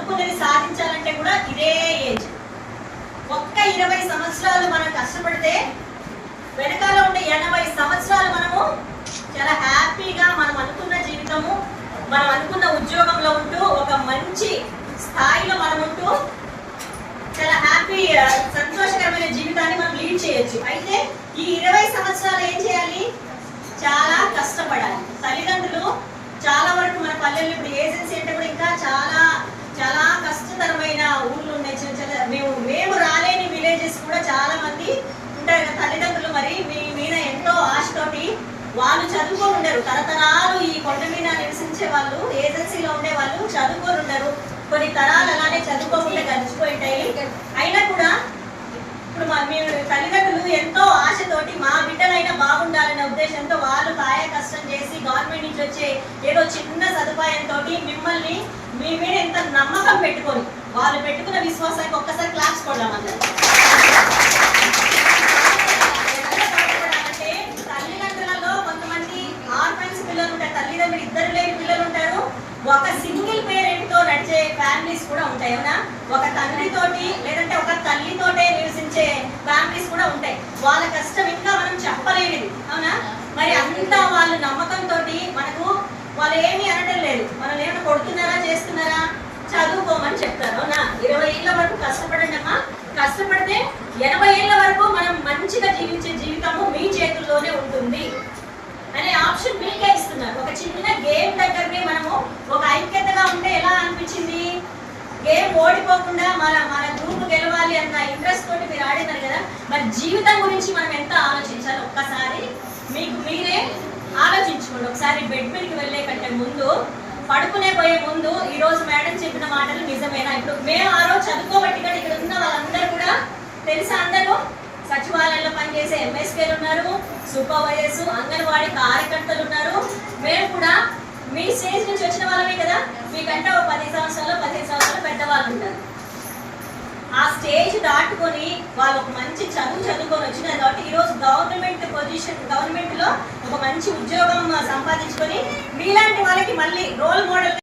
అనుకున్నది సాధించాలంటే కూడా ఇదే ఏజ్. ఒక్క 20 సంవత్సరాలు మనం కష్టపడితే వెనకాల ఉండే 80 సంవత్సరాలు మనము చాలా హ్యాపీగా మనం అనుకున్న జీవితము, మనం అనుకున్న ఉద్యోగంలో ఉంటూ ఒక మంచి స్థాయిలో మనం ఉంటూ చాలా హ్యాపీ సంతోషకరమైన జీవితాన్ని మనం లీడ్ చేయొచ్చు. అయితే ఈ 20 సంవత్సరాలు ఏం చేయాలి? చాలా కష్టపడాలి. తల్లిదండ్రులు చాలా వరకు మన పల్లెల్లో ఇప్పుడు ఏజెన్సీ అంటే కూడా ఇంకా చాలా చాలా కష్టతరమైన ఊర్లు ఉన్నాయి. మేము రాలేని విలేజెస్ కూడా చాలా మంది ఉంటారు కదా తల్లిదండ్రులు. మరి మీ మీద ఎంతో ఆశతోటి వాళ్ళు చదువుకొని ఉండరు. తరతరాలు ఈ కొండ మీద నివసించే వాళ్ళు, ఏజెన్సీలో ఉండే వాళ్ళు చదువుకొని ఉండరు. కొన్ని తరాలు అలానే చదువుకోకుండా గడిచిపోయింటాయి. అయినా కూడా ఇప్పుడు మీ తల్లిదండ్రులు ఎంతో ఆశతోటి మా బిడ్డలైనా బాగుండాలనే ఉద్దేశంతో వాళ్ళు కాయ కష్టం చేసి గవర్నమెంట్ నుంచి వచ్చే ఏదో చిన్న సదుపాయంతో మిమ్మల్ని మీ మీద ఎంత నమ్మకం పెట్టుకొని వాళ్ళు పెట్టుకున్న విశ్వాసానికి ఒక్కసారి క్లాస్ కొడదామన్నారు. తల్లిదండ్రులలో కొంతమంది ఆర్ఫన్స్ పిల్లలు ఉంటారు, తల్లిదండ్రులు ఇద్దరు లేని పిల్లలు ఉంటారు, ఒక సింగిల్ పేరెంట్ తో నడిచే ఫ్యామిలీస్ కూడా ఉంటాయి. అవునా? ఒక తండ్రితోటి లేదంటే ఒక తల్లితోటే నివసించే ఫ్యామిలీస్ కూడా ఉంటాయి. వాళ్ళ కష్టం ఇంకా మనం చెప్పలేనిది. అవునా? మరి అంతా వాళ్ళ నమ్మకంతో మనకు వాళ్ళు ఏమీ అనడం లేదు. మనం ఏమైనా కొడుతున్నారా చేస్తున్నారా, చదువుకోమని చెప్తారు. అవునా? 20 ఏళ్ళ వరకు కష్టపడండి అమ్మా. కష్టపడితే 80 ఏళ్ళ వరకు మనం మంచిగా జీవించే జీవితము మీ చేతుల్లోనే ఉంటుంది అనే ఆప్షన్ మీకే ఇస్తున్నారు. ఒక చిన్న గేమ్ దగ్గరనే మనము ఒక ఐక్యతగా ఉంటే ఎలా అనిపించింది? గేమ్ ఓడిపోకుండా మన గ్రూప్ గెలవాలి అన్న ఇంట్రెస్ట్ తోటి మీరు ఆడినారు కదా. మరి జీవితం గురించి మనం ఎంత ఆలోచించాలి ఒక్కసారి మీకు మీరే ఆలోచించుకోండి. ఒకసారి బెడ్ మీదకి వెళ్ళే కంటే ముందు, పడుకునే పోయే ముందు ఈ రోజు మేడం చెప్పిన మాటలు నిజమేనా? ఇప్పుడు మేము ఆ రోజు చదువుకోబట్టి ఇక్కడ ఉన్న వాళ్ళందరూ కూడా తెలుసా? అందరూ సచివాలయంలో పనిచేసే ఎంఎస్కేలు ఉన్నారు, సూపర్వైజర్స్, అంగన్వాడీ కార్యకర్తలు ఉన్నారు. మేము కూడా మీ స్టేజ్ నుంచి వచ్చిన వాళ్ళమే కదా. మీకంటే ఒక 10 సంవత్సరాలు 15 సంవత్సరాలు పెద్దవాళ్ళు ఉంటారు. ఆ స్టేజ్ దాటుకొని వాళ్ళు ఒక మంచి చదువుకొని వచ్చినారు కాబట్టి ఈరోజు గవర్నమెంట్ లో ఒక మంచి ఉద్యోగం సంపాదించుకొని మీలాంటి వాళ్ళకి మళ్ళీ రోల్ మోడల్